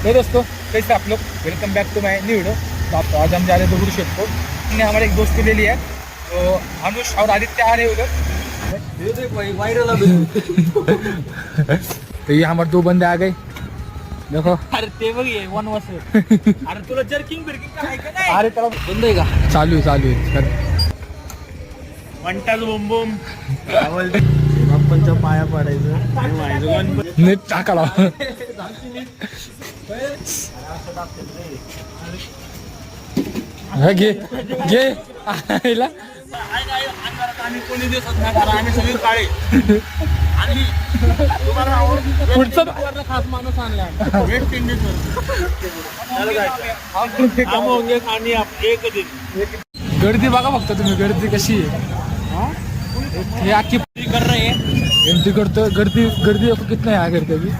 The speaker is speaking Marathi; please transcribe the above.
तो दोस्तों कैसे आप लोग, welcome back to my new video. तो आप आज हम जा रहे हैं दुबुर शेख को। हमने हमारे एक दोस्त को ले लिया है, तो अनुष और आदित्य आ रहे हैं उधर। तो ये हमारे दो बंदे आ गए, देखो। अरे ते बघ ये वन वर्ष अरे तुला जर्किंग बिर्किंग काय का नाही? अरे त्याला बंद आहे का? चालू आहे वंटाच बोम बोम बाप्पांच्या पाया पडायचं नीट टाकाला। घे घे आईला आम्ही कोणी दिवसात नाही कारण आम्ही सगळे काळे आणि पुढचं खास माणूस आणला वेस्ट इंडिज आणि एक दिन गर्दी बघा फक्त तुम्ही, गर्दी कशी आहे। हे आखी कर रहे हैं एंट्री करतो, गर्दी गर्दी देखो कितना है, गर्दी अभी।